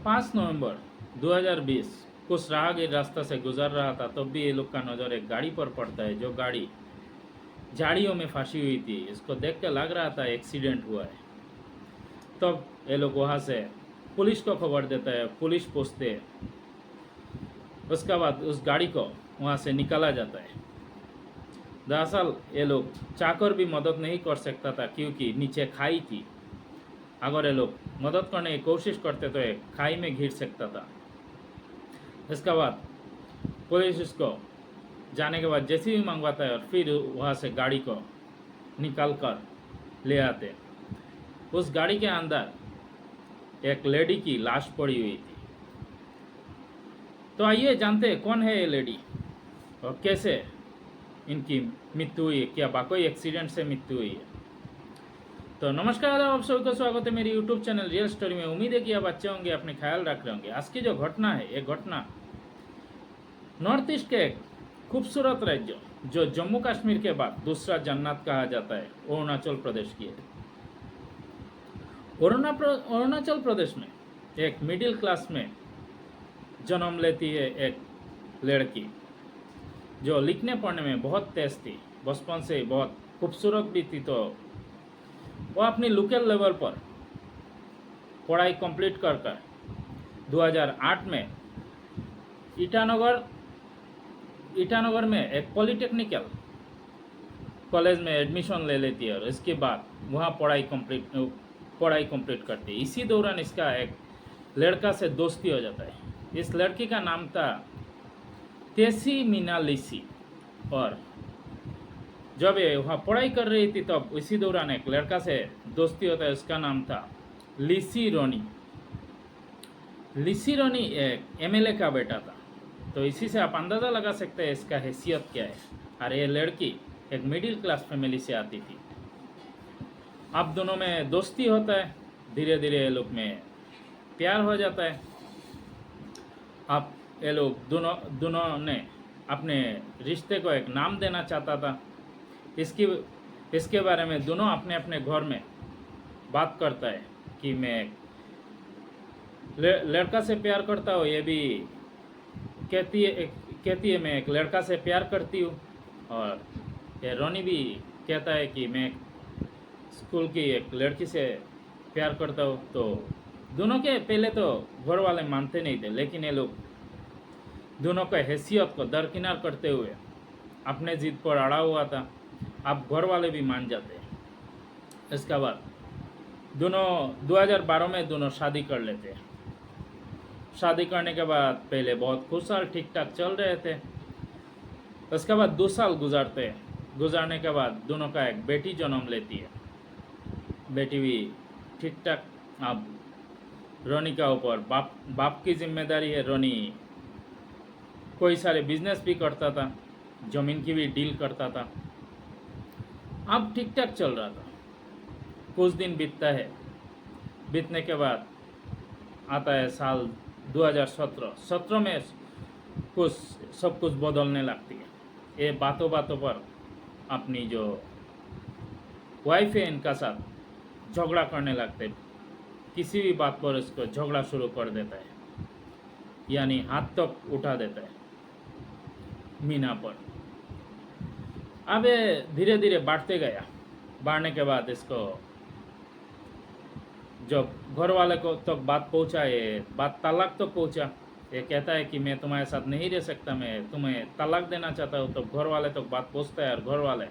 5 नवंबर 2020 कुछ राहगीर रास्ता से गुजर रहा था, तब भी ये लोग का नज़र एक गाड़ी पर पड़ता है, जो गाड़ी झाड़ियों में फंसी हुई थी। इसको देख के लग रहा था एक्सीडेंट हुआ है। तब ये लोग वहाँ से पुलिस को खबर देता है, पुलिस पहुँचते है। उसके बाद उस गाड़ी को वहाँ से निकाला जाता है। दरअसल ये लोग चाहकर भी मदद नहीं कर सकता था, क्योंकि नीचे खाई थी। अगर ये लोग मदद करने की कोशिश करते तो ये खाई में घिर सकता था। इसके बाद पुलिस उसको जाने के बाद जैसे भी मंगवाता है और फिर वहाँ से गाड़ी को निकाल कर ले आते। उस गाड़ी के अंदर एक लेडी की लाश पड़ी हुई थी। तो आइए जानते हैं कौन है ये लेडी और कैसे इनकी मृत्यु हुई है, क्या वाकई एक्सीडेंट से मृत्यु हुई है। तो नमस्कार आदाब, आप सभी को स्वागत है मेरी यूट्यूब चैनल रियल स्टोरी में। उम्मीद है कि आप अच्छे होंगे, अपने ख्याल रख रहे होंगे। आज की जो घटना है, ये घटना नॉर्थ ईस्ट के एक खूबसूरत राज्य, जो जम्मू कश्मीर के बाद दूसरा जन्नत कहा जाता है, अरुणाचल प्रदेश की है। अरुणाचल प्रदेश में एक मिडिल क्लास में जन्म लेती है एक लड़की, जो लिखने पढ़ने में बहुत तेज थी, बचपन से बहुत खूबसूरत भी थी। तो वो अपनी लोकल लेवल पर पढ़ाई कंप्लीट कर 2008 में ईटानगर में एक पॉलिटेक्निकल कॉलेज में एडमिशन ले लेती है और इसके बाद वहाँ पढ़ाई कंप्लीट करती है। इसी दौरान इसका एक लड़का से दोस्ती हो जाता है। इस लड़की का नाम था तेसी मीना लिसी, और जब ये वहाँ पढ़ाई कर रही थी तब इसी दौरान एक लड़का से दोस्ती होता है। उसका नाम था लिसी रोनी। लिसी रोनी एक एमएलए का बेटा था। तो इसी से आप अंदाज़ा लगा सकते हैं इसका हैसियत क्या है। और ये लड़की एक मिडिल क्लास फैमिली से आती थी। अब दोनों में दोस्ती होता है, धीरे धीरे ये लोग में प्यार हो जाता है। अब ये लोग दोनों ने अपने रिश्ते को एक नाम देना चाहता था। इसके बारे में दोनों अपने अपने घर में बात करता है कि मैं लड़का से प्यार करता हूँ। ये भी कहती है मैं एक लड़का से प्यार करती हूँ। और ये रोनी भी कहता है कि मैं स्कूल की एक लड़की से प्यार करता हूँ। तो दोनों के पहले तो घर वाले मानते नहीं थे, लेकिन ये लोग दोनों का हैसियत को दरकिनार करते हुए अपने जिद पर अड़ा हुआ था। अब घर वाले भी मान जाते हैं। इसके बाद दोनों 2012 में दोनों शादी कर लेते हैं। शादी करने के बाद पहले बहुत खुशहाल ठीक ठाक चल रहे थे। उसके बाद 2 साल गुजारने के बाद दोनों का एक बेटी जन्म लेती है। बेटी भी ठीक ठाक। अब रोनी का ऊपर बाप की जिम्मेदारी है। रोनी कोई सारे बिजनेस भी करता था, ज़मीन की भी डील करता था। अब ठीक ठाक चल रहा था। कुछ दिन बीतने के बाद आता है साल 2017 में सब कुछ बदलने लगती है। ये बातों पर अपनी जो वाइफ है इनका साथ झगड़ा करने लगते हैं। किसी भी बात पर इसको झगड़ा शुरू कर देता है, यानी हाथ तक उठा देता है मीना पर। अब ये धीरे धीरे बढ़ने के बाद इसको जब घर वाले को तक बात पहुंचा, ये बात तलाक तक पहुंचा। ये कहता है कि मैं तुम्हारे साथ नहीं रह सकता, मैं तुम्हें तलाक देना चाहता हूँ। तो घर वाले तक बात पहुंचता है और घर वाले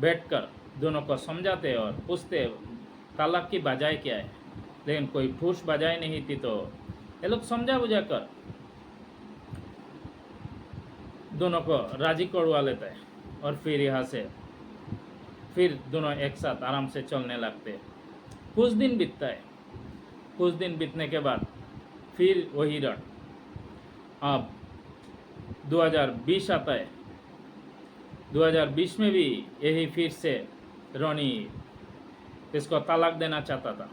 बैठकर दोनों को समझाते हैं और पूछते तलाक की वजह क्या है। लेकिन कोई ठोस वजह नहीं थी। तो ये लोग समझा बुझा कर दोनों को राजी करवा लेता है और फिर यहाँ से फिर दोनों एक साथ आराम से चलने लगते हैं। कुछ दिन बीतने के बाद फिर वही रट। अब 2020 आता है। 2020 में भी यही फिर से रोनी इसको तलाक देना चाहता था,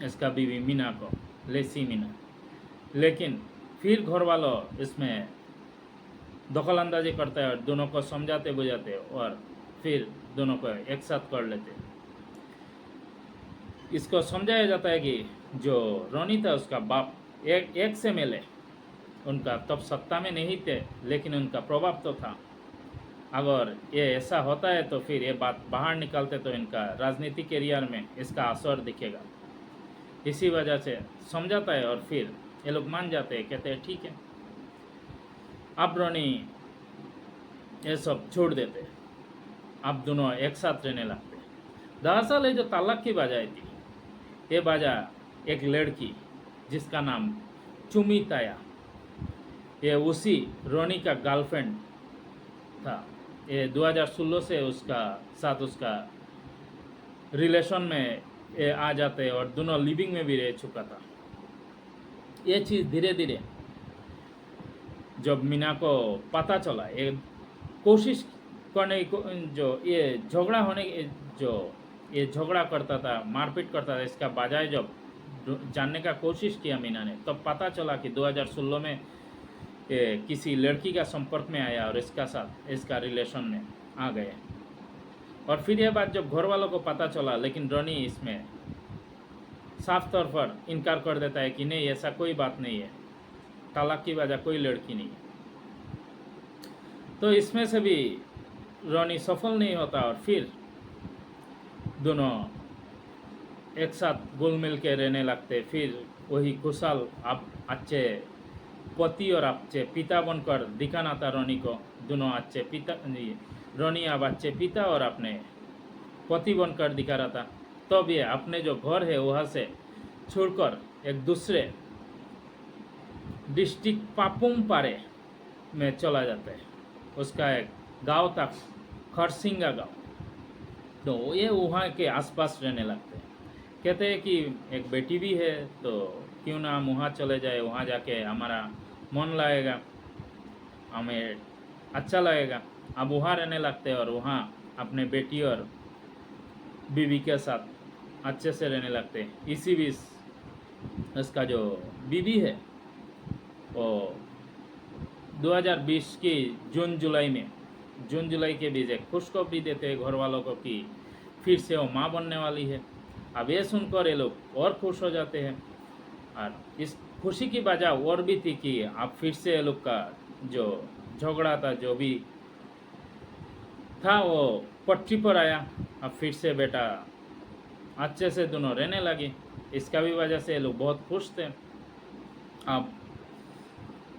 इसका बीवी मीना को, लेसी मीना। लेकिन फिर घर वालों इसमें दखल अंदाजी करता है और दोनों को समझाते बुझाते और फिर दोनों को एक साथ कर लेते। इसको समझाया जाता है कि जो रोनी था उसका बाप एक से मिले, उनका तब सत्ता में नहीं थे लेकिन उनका प्रभाव तो था। अगर ये ऐसा होता है तो फिर ये बात बाहर निकालते तो इनका राजनीतिक करियर में इसका असर दिखेगा। इसी वजह से समझाता है और फिर ये लोग मान जाते हैं, कहते हैं ठीक है। अब रोनी ये सब छोड़ देते, अब दोनों एक साथ रहने लगते। दरअसल ये जो तालाक की बजाय थी, ये बाजा एक लड़की जिसका नाम चुमी ताया, ये उसी रोनी का गर्लफ्रेंड था। ये 2016 से उसका साथ उसका रिलेशन में ये आ जाते और दोनों लिविंग में भी रह चुका था। ये चीज़ धीरे धीरे जब मीना को पता चला, ये कोशिश करने जो ये झगड़ा होने जो ये झगड़ा करता था, मारपीट करता था, इसका बजाय जब जानने का कोशिश किया मीना ने, तब पता चला कि 2016 में ये किसी लड़की का संपर्क में आया और इसका साथ इसका रिलेशन में आ गए। और फिर यह बात जब घर वालों को पता चला, लेकिन रोनी इसमें साफ तौर पर इनकार कर देता है कि नहीं, ऐसा कोई बात नहीं है, तालाक की वजह कोई लड़की नहीं है। तो इसमें से भी रोनी सफल नहीं होता और फिर दोनों एक साथ घुल मिल के रहने लगते। फिर वही खुशहाल आप अच्छे पति और अच्छे पिता बनकर दिखाना था रोनी को। दोनों अच्छे पिता, रोनी अब अच्छे पिता और अपने पति बनकर दिखा रहा था। तब ये अपने जो घर है वहाँ से छोड़कर एक दूसरे डिस्ट्रिक्ट पापुम पारे में चला जाता है। उसका एक गांव था खरसिंगा गांव, तो ये वहाँ के आसपास रहने लगते हैं। कहते हैं कि एक बेटी भी है, तो क्यों ना हम वहाँ चले जाए, वहाँ जाके हमारा मन लगेगा, हमें अच्छा लगेगा। अब वहाँ रहने लगते हैं और वहाँ अपने बेटी और बीवी के साथ अच्छे से रहने लगते हैं। इसी बीच उसका जो बीवी है वो 2020 की जून जुलाई के बीच एक खुशखबरी देते हैं घर वालों को कि फिर से वो माँ बनने वाली है। अब ये सुनकर ये लोग और खुश हो जाते हैं। और इस खुशी की वजह और भी थी कि अब फिर से ये लोग का जो झगड़ा था, जो भी था, वो पटरी पर आया। अब फिर से बेटा अच्छे से दोनों रहने लगे। इसका भी वजह से ये लोग बहुत खुश थे। अब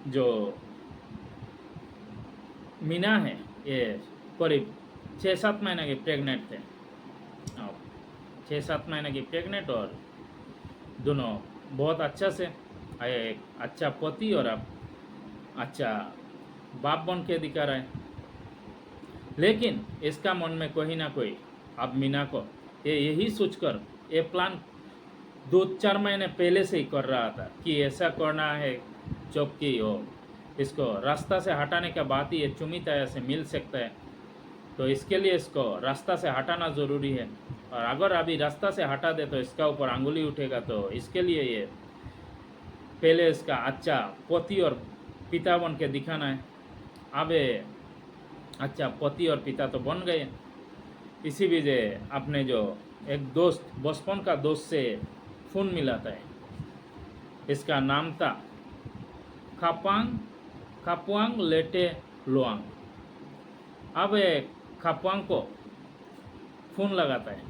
जो मीना है ये करीब 6-7 महीने की प्रेग्नेंट थे। अब 6-7 महीने की प्रेग्नेंट और दोनों बहुत अच्छा से एक अच्छा पति और अब अच्छा बाप बन के दिखा रहे हैं। लेकिन इसका मन में कोई ना कोई अब मीना को यही सोचकर ये प्लान 2-4 महीने पहले से ही कर रहा था कि ऐसा करना है जबकि हो इसको रास्ता से हटाने के बाद ही ये चुमी ताया से मिल सकता है। तो इसके लिए इसको रास्ता से हटाना ज़रूरी है, और अगर अभी रास्ता से हटा दे तो इसका ऊपर अंगुली उठेगा। तो इसके लिए ये पहले इसका अच्छा पति और पिता बन के दिखाना है। अब ये अच्छा पति और पिता तो बन गए। इसी वजह अपने जो एक दोस्त, बचपन का दोस्त से फ़ोन मिलाता है। इसका नाम था खापुआंग लेटे लुआंग। अब खापुआंग को फ़ोन लगाता है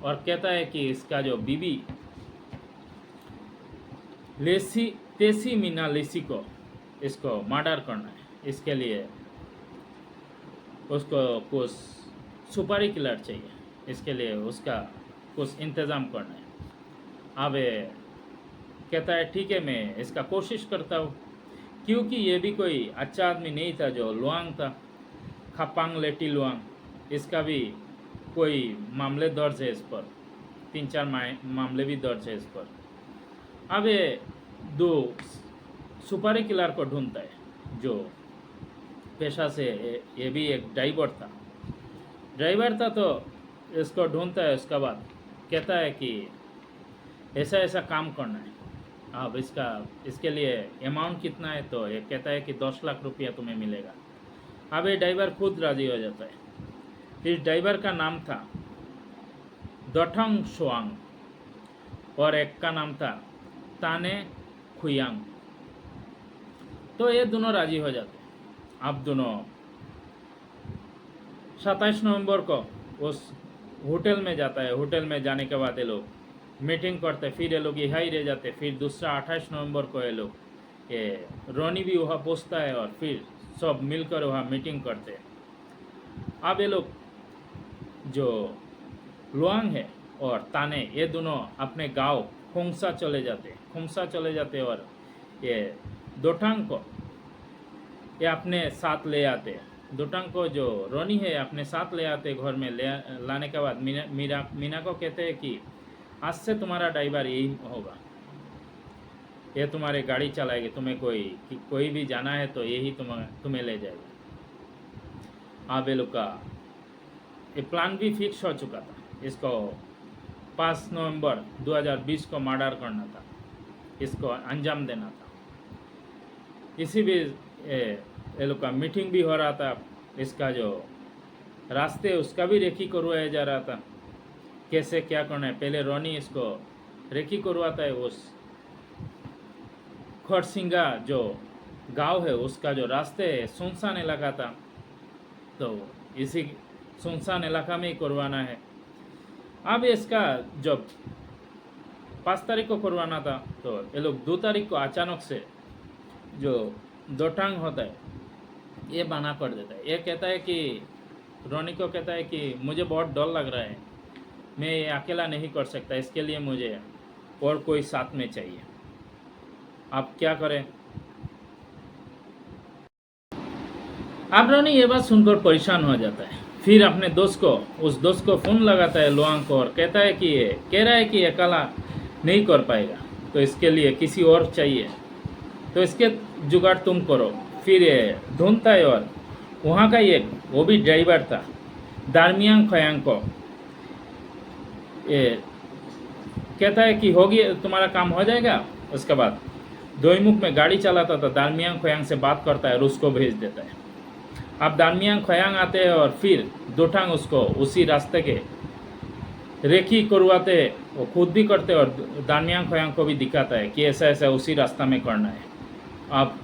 और कहता है कि इसका जो बीवी तेसी मीना लेसी को इसको मर्डर करना है। इसके लिए उसको कुछ सुपारी किलर चाहिए, इसके लिए उसका कुछ इंतज़ाम करना है। अब कहता है ठीक है, मैं इसका कोशिश करता हूँ, क्योंकि ये भी कोई अच्छा आदमी नहीं था जो लुआंग था, खापांग लेटी लुआंग। इसका भी कोई मामले दर्ज है इस पर, 3-4 मामले भी दर्ज है इस पर। अब ये 2 सुपारी किलर को ढूंढता है जो पेशा से ये भी एक ड्राइवर था तो इसको ढूंढता है। उसके बाद कहता है कि ऐसा ऐसा काम करना है। अब इसके लिए अमाउंट कितना है, तो ये कहता है कि 10 लाख रुपया तुम्हें मिलेगा। अब ये ड्राइवर खुद राजी हो जाता है। इस ड्राइवर का नाम था दठंग शुआंग। और एक का नाम था ताने खुयांग। तो ये दोनों राजी हो जाते। अब दोनों 27 नवंबर को उस होटल में जाता है। होटल में जाने के बाद ये लोग मीटिंग करते, फिर ये लोग यहाँ ही रह जाते। फिर दूसरा 28 नवंबर को ये लोग ये रोनी भी वहाँ पहुँचता है और फिर सब मिलकर वहाँ मीटिंग करते हैं। अब ये लोग जो लुआंग है और ताने ये दोनों अपने गांव खोंसा चले जाते और ये दोटांग को ये अपने साथ ले आते। दोटांग को जो रोनी है अपने साथ ले आते। घर में लाने के बाद मीना को कहते हैं कि आज से तुम्हारा ड्राइवर यही होगा, ये तुम्हारे गाड़ी चलाएगी, तुम्हें कोई भी जाना है तो यही तुम्हें ले जाएगा। अब ये लोग का ये प्लान भी फिक्स हो चुका था। इसको 5 नवंबर 2020 को मर्डर करना था, इसको अंजाम देना था। इसी बीच ये लोग का मीटिंग भी हो रहा था। इसका जो रास्ते उसका भी रेकी करवाया जा रहा था, कैसे क्या करना है। पहले रोनी इसको रेकी करवाता है। उस खरसिंगा जो गांव है उसका जो रास्ते है सुनसान इलाका था, तो इसी सुनसान इलाका में ही करवाना है। अब इसका जब 5 तारीख को करवाना था तो ये लोग 2 तारीख को अचानक से जो दोटांग होता है ये बना कर देता है। ये कहता है कि रोनी को कहता है कि मुझे बहुत डर लग रहा है, मैं ये अकेला नहीं कर सकता, इसके लिए मुझे और कोई साथ में चाहिए। आप क्या करें। अब रोनी ये बात सुनकर परेशान हो जाता है। फिर अपने उस दोस्त को फ़ोन लगाता है लुआंग को और कहता है कि ये कह रहा है कि अकेला नहीं कर पाएगा, तो इसके लिए किसी और चाहिए, तो इसके जुगाड़ तुम करो। फिर ये ढूंढता है और वहाँ का एक वो भी ड्राइवर था दार्मियांग खयांग को ये कहता है कि होगी, तुम्हारा काम हो जाएगा। उसके बाद दोईमुख में गाड़ी चलाता था, दार्मियांग खयांग से बात करता है और उसको भेज देता है। अब दार्मियांग खयांग आते हैं और फिर दोटांग उसको उसी रास्ते के रेकी करवाते, वो खुद भी करते और दार्मियांग खयांग को भी दिखाता है कि ऐसा ऐसा उसी रास्ता में करना है। आप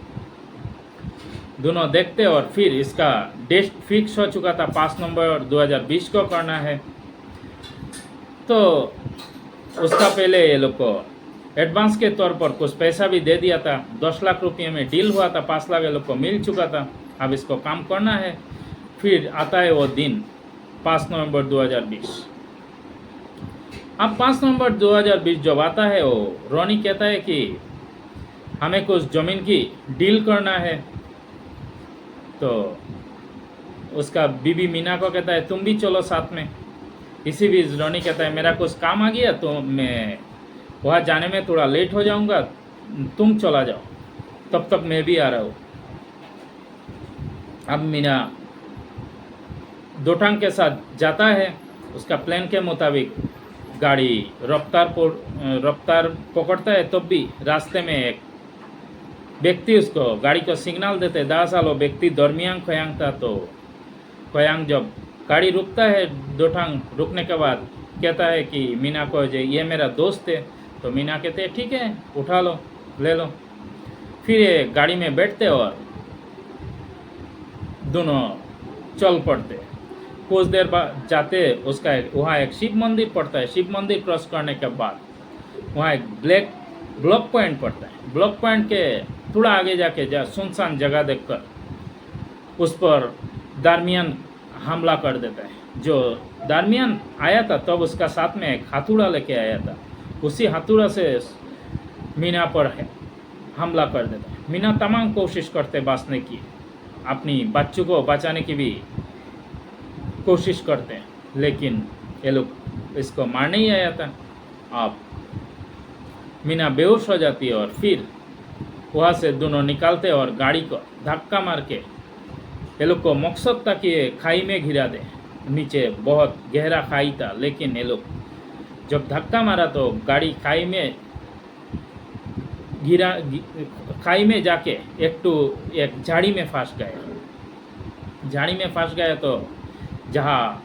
दोनों देखते और फिर इसका डेट फिक्स हो चुका था 5 नवंबर 2020 को करना है। तो उसका पहले ये लोग को एडवांस के तौर पर कुछ पैसा भी दे दिया था। 10 लाख रुपये में डील हुआ था, 5 लाख ये लोग को मिल चुका था। अब इसको काम करना है। फिर आता है वो दिन 5 नवंबर 2020। अब 5 नवंबर 2020 जब आता है वो रोनी कहता है कि हमें कुछ ज़मीन की डील करना है। तो उसका बीबी मीना को कहता है तुम भी चलो साथ में। इसी बीच रोनी कहता है मेरा कुछ काम आ गया तो मैं वहाँ जाने में थोड़ा लेट हो जाऊँगा, तुम चला जाओ, तब तक मैं भी आ रहा हूँ। अब मीना दोटांग के साथ जाता है। उसका प्लान के मुताबिक गाड़ी रफ्तार पकड़ता है, तब भी रास्ते में एक व्यक्ति उसको गाड़ी को सिग्नल देते। 10 साल वो व्यक्ति दार्मियांग खयांग था। तो खयांग जब गाड़ी रुकता है, दोटांग रुकने के बाद कहता है कि मीना को ये मेरा दोस्त है। तो मीना कहते हैं ठीक है, उठा लो, ले लो। फिर ये गाड़ी में बैठते और दोनों चल पड़ते। कुछ देर बाद जाते उसका वहाँ एक शिव मंदिर पड़ता है। शिव मंदिर क्रॉस करने के बाद वहाँ एक ब्लॉक पॉइंट पड़ता है। ब्लॉक पॉइंट के थोड़ा आगे जाके सुनसान जगह देखकर उस पर दार्मियान हमला कर देता है। जो दार्मियान आया था तब उसका साथ में एक हथौड़ा लेके आया था, उसी हथौड़ा से मीना पर हमला कर देता है। मीना तमाम कोशिश करते बचने की, अपनी बच्चों को बचाने की भी कोशिश करते हैं, लेकिन ये लोग इसको मारने ही आया था। अब मीना बेहोश हो जाती है और फिर वहाँ से दोनों निकालते और गाड़ी को धक्का मार के ये लोग को मकसद था कि ये खाई में गिरा दे। नीचे बहुत गहरा खाई था, लेकिन ये लोग जब धक्का मारा तो गाड़ी खाई में जाके एक झाड़ी में फंस गया। झाड़ी में फंस गया तो जहाँ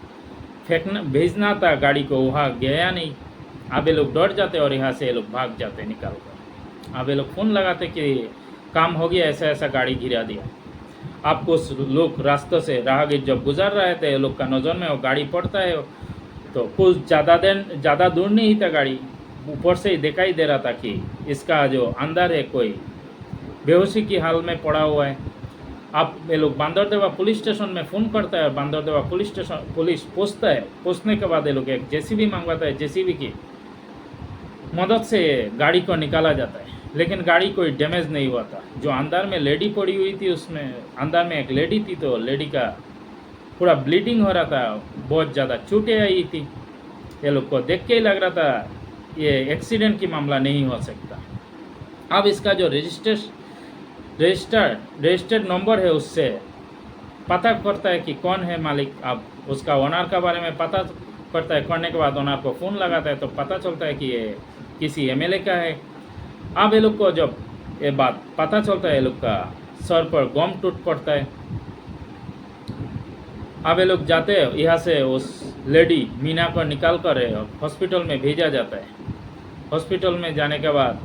भेजना था गाड़ी को वहाँ गया नहीं। अब ये लोग डर जाते और यहाँ से ये लोग भाग जाते निकाल कर। अब ये लोग फ़ोन लगाते कि काम हो गया, ऐसा ऐसा गाड़ी गिरा दिया। आप कुछ लोग रास्तों से राहगीर जब गुजर रहे थे, ये लोग का नज़र में वो गाड़ी पड़ता है, तो कुछ ज़्यादा दूर नहीं था गाड़ी, ऊपर से ही दिखाई दे रहा था कि इसका जो अंदर है कोई बेहोशी की हाल में पड़ा हुआ है। अब ये लोग बांदरदेवा पुलिस स्टेशन में फ़ोन करता है और बांदरदेवा पुलिस पहुँचता है। पहुँचने के बाद ये लोग एक जेसीबी मंगवाता है, जेसीबी की मदद से गाड़ी को निकाला जाता है, लेकिन गाड़ी कोई डैमेज नहीं हुआ था। जो अंदर में लेडी पड़ी हुई थी, उसमें अंदर में एक लेडी थी, तो लेडी का पूरा ब्लीडिंग हो रहा था, बहुत ज़्यादा चोटें आई थी। ये लोग को देख के ही लग रहा था ये एक्सीडेंट की मामला नहीं हो सकता। अब इसका जो रजिस्टर्ड नंबर है, उससे पता करता है कि कौन है मालिक। अब उसका ओनर के बारे में पता करता है, करने के बाद ओनर को फ़ोन लगाता है तो पता चलता है कि ये किसी एमएलए का है। अब ये लोग को जब ये बात पता चलता है, ये लोग का सर पर गम टूट पड़ता है। अब ये लोग जाते हैं, यहाँ से उस लेडी मीना को निकाल कर हॉस्पिटल में भेजा जाता है। हॉस्पिटल में जाने के बाद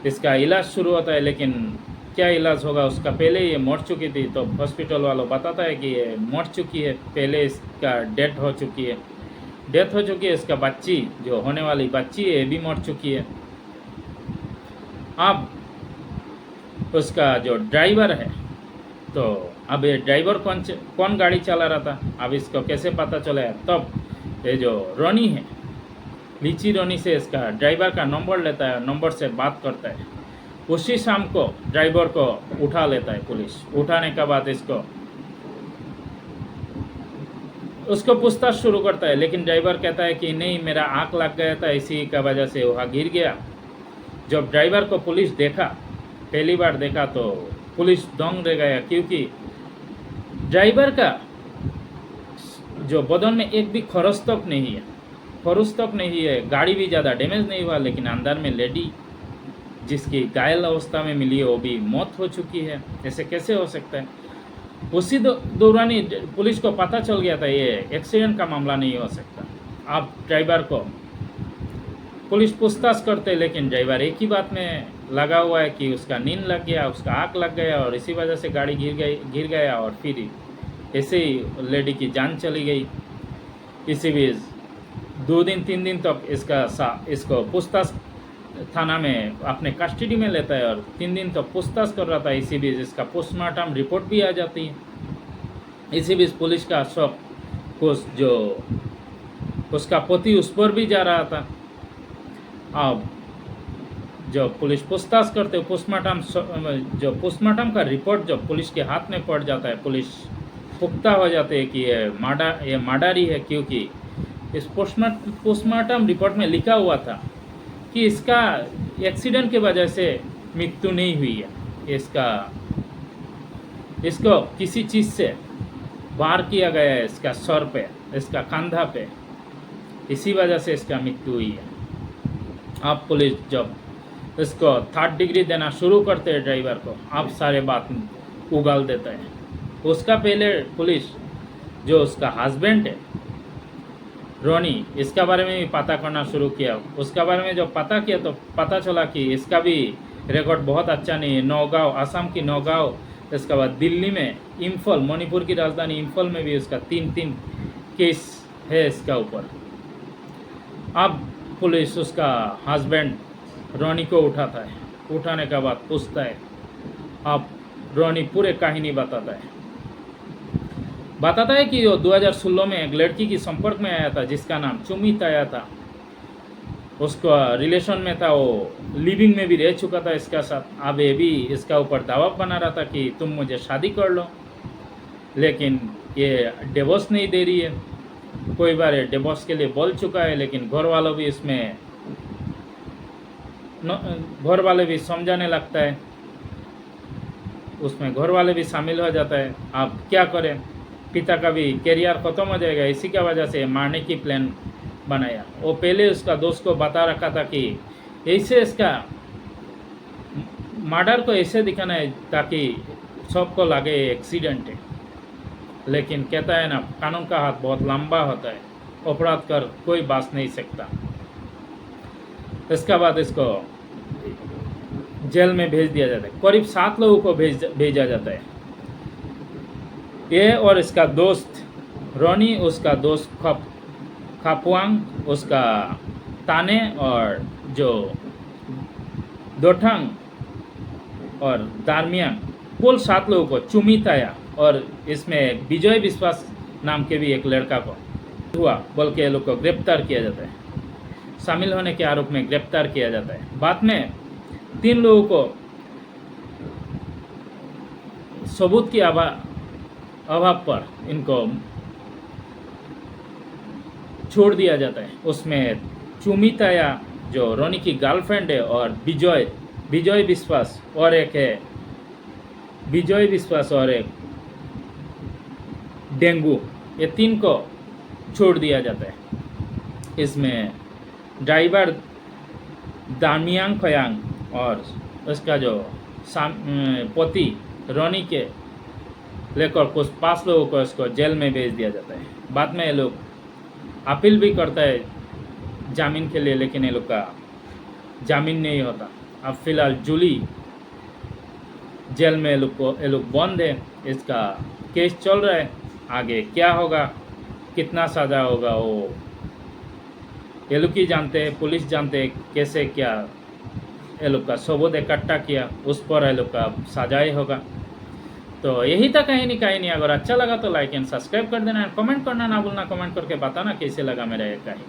इसका इलाज शुरू होता है, लेकिन क्या इलाज होगा, उसका पहले ये मर चुकी थी। तो हॉस्पिटल वालों बताता है कि ये मर चुकी है, पहले इसका डेथ हो चुकी है। इसका बच्ची, जो होने वाली बच्ची है, ये भी मर चुकी है। अब उसका जो ड्राइवर है, तो अब ये ड्राइवर कौन गाड़ी चला रहा था, अब इसको कैसे पता चला है। तब ये जो रोनी है, लीची रोनी से इसका ड्राइवर का नंबर लेता है, नंबर से बात करता है। उसी शाम को ड्राइवर को उठा लेता है पुलिस। उठाने के बाद उसको पूछताछ शुरू करता है, लेकिन ड्राइवर कहता है कि नहीं, मेरा आँख लग गया था, इसी का वजह से वहाँ गिर गया। जब ड्राइवर को पुलिस देखा, पहली बार देखा, तो पुलिस दंग रह गया, क्योंकि ड्राइवर का जो बदन में एक भी खरोच तक नहीं है, गाड़ी भी ज़्यादा डैमेज नहीं हुआ, लेकिन अंदर में लेडी जिसकी घायल अवस्था में मिली है, वो भी मौत हो चुकी है। ऐसे कैसे हो सकता है। उसी दौरान ही पुलिस को पता चल गया था ये एक्सीडेंट का मामला नहीं हो सकता। अब ड्राइवर को पुलिस पूछताछ करते, लेकिन ड्राइवर एक ही बात में लगा हुआ है कि उसका नींद लग गया, उसका आँख लग गया, और इसी वजह से गाड़ी गिर गया, और फिर ऐसे ही लेडी की जान चली गई। इसी बीच 2 दिन 3 दिन तक इसको पूछताछ थाना में अपने कस्टडी में लेता है, और 3 दिन तक पूछताछ कर रहा था। इसी बीच इसका पोस्टमार्टम रिपोर्ट भी आ जाती है। इसी बीच पुलिस का शक जो उसका पति, उस पर भी जा रहा था। अब जब पुलिस पूछताछ करते, पोस्टमार्टम का रिपोर्ट जब पुलिस के हाथ में पड़ जाता है, पुलिस पुख्ता हो जाते हैं कि ये मर्डर ही है, क्योंकि इस पोस्टमार्टम रिपोर्ट में लिखा हुआ था कि इसका एक्सीडेंट की वजह से मृत्यु नहीं हुई है, इसको किसी चीज़ से वार किया गया है, इसका सर पे, इसका कंधा पे, इसी वजह से इसका मृत्यु हुई है। अब पुलिस जब इसको 3rd डिग्री देना शुरू करते हैं ड्राइवर को, अब सारे बात उगल देता है। उसका पहले पुलिस जो उसका हस्बैंड है रोनी, इसका बारे में भी पता करना शुरू किया। उसका बारे में जब पता किया तो पता चला कि इसका भी रिकॉर्ड बहुत अच्छा नहीं है। नौगांव, असम की नौगांव, इसके बाद दिल्ली में, इम्फल, मणिपुर की राजधानी इम्फल में भी उसका 3 केस है इसका ऊपर। अब पुलिस उसका हस्बैंड रोनी को उठाता है, उठाने के बाद पूछता है। अब रोनी पूरे कहानी बताता है कि वो 2016 में एक लड़की की संपर्क में आया था, जिसका नाम चुमित आया था। उसका रिलेशन में था, वो लिविंग में भी रह चुका था इसका साथ। अब ये भी इसका ऊपर दबाव बना रहा था कि तुम मुझे शादी कर लो, लेकिन ये डिवोर्स नहीं दे रही है। कोई बार ये डिवोर्स के लिए बोल चुका है, लेकिन घर वाले भी समझाने लगता है, उसमें घर वाले भी शामिल हो जाता है। आप क्या करें, पिता का भी कैरियर ख़त्म हो जाएगा, इसी का वजह से मारने की प्लान बनाया। वो पहले उसका दोस्त को बता रखा था कि ऐसे इसका मर्डर को ऐसे दिखाना है ताकि सबको लगे एक्सीडेंट है। लेकिन कहता है ना, कानून का हाथ बहुत लंबा होता है, अपराध कर कोई बच नहीं सकता। इसके बाद इसको जेल में भेज दिया जाता है। करीब 7 लोगों को भेजा जाता है। ये और इसका दोस्त रोनी, उसका दोस्त खापुआंग, उसका ताने और जो दोठंग और दारमियांग, कुल 7 लोगों को चुमिताया और इसमें विजय विश्वास नाम के भी एक लड़का को हुआ बोल के लोग को गिरफ्तार किया जाता है। शामिल होने के आरोप में गिरफ्तार किया जाता है। बाद में 3 लोगों को सबूत की अभाव पर इनको छोड़ दिया जाता है। उसमें चुमिताया जो रोनी की गर्लफ्रेंड है और विजय विश्वास और एक है डेंगू, ये 3 को छोड़ दिया जाता है। इसमें ड्राइवर दामियांग खयांग और उसका जो पति रोनी के लेकर कुछ 5 लोगों को इसको जेल में भेज दिया जाता है। बाद में ये लोग अपील भी करता है जामीन के लिए, लेकिन ये लोग का जामीन नहीं होता। अब फिलहाल जूली जेल में ये लोग बंद है। इसका केस चल रहा है। आगे क्या होगा, कितना सज़ा होगा, वो ये लोग ही जानते हैं, पुलिस जानते हैं कैसे क्या ये लोग का सबूत इकट्ठा किया, उस पर ये लोग का सजाए होगा। तो यही था कहानी। अगर अच्छा लगा तो लाइक एंड सब्सक्राइब कर देना, कमेंट करना ना भूलना, कमेंट करके बताना कैसे लगा मेरा ये कहानी।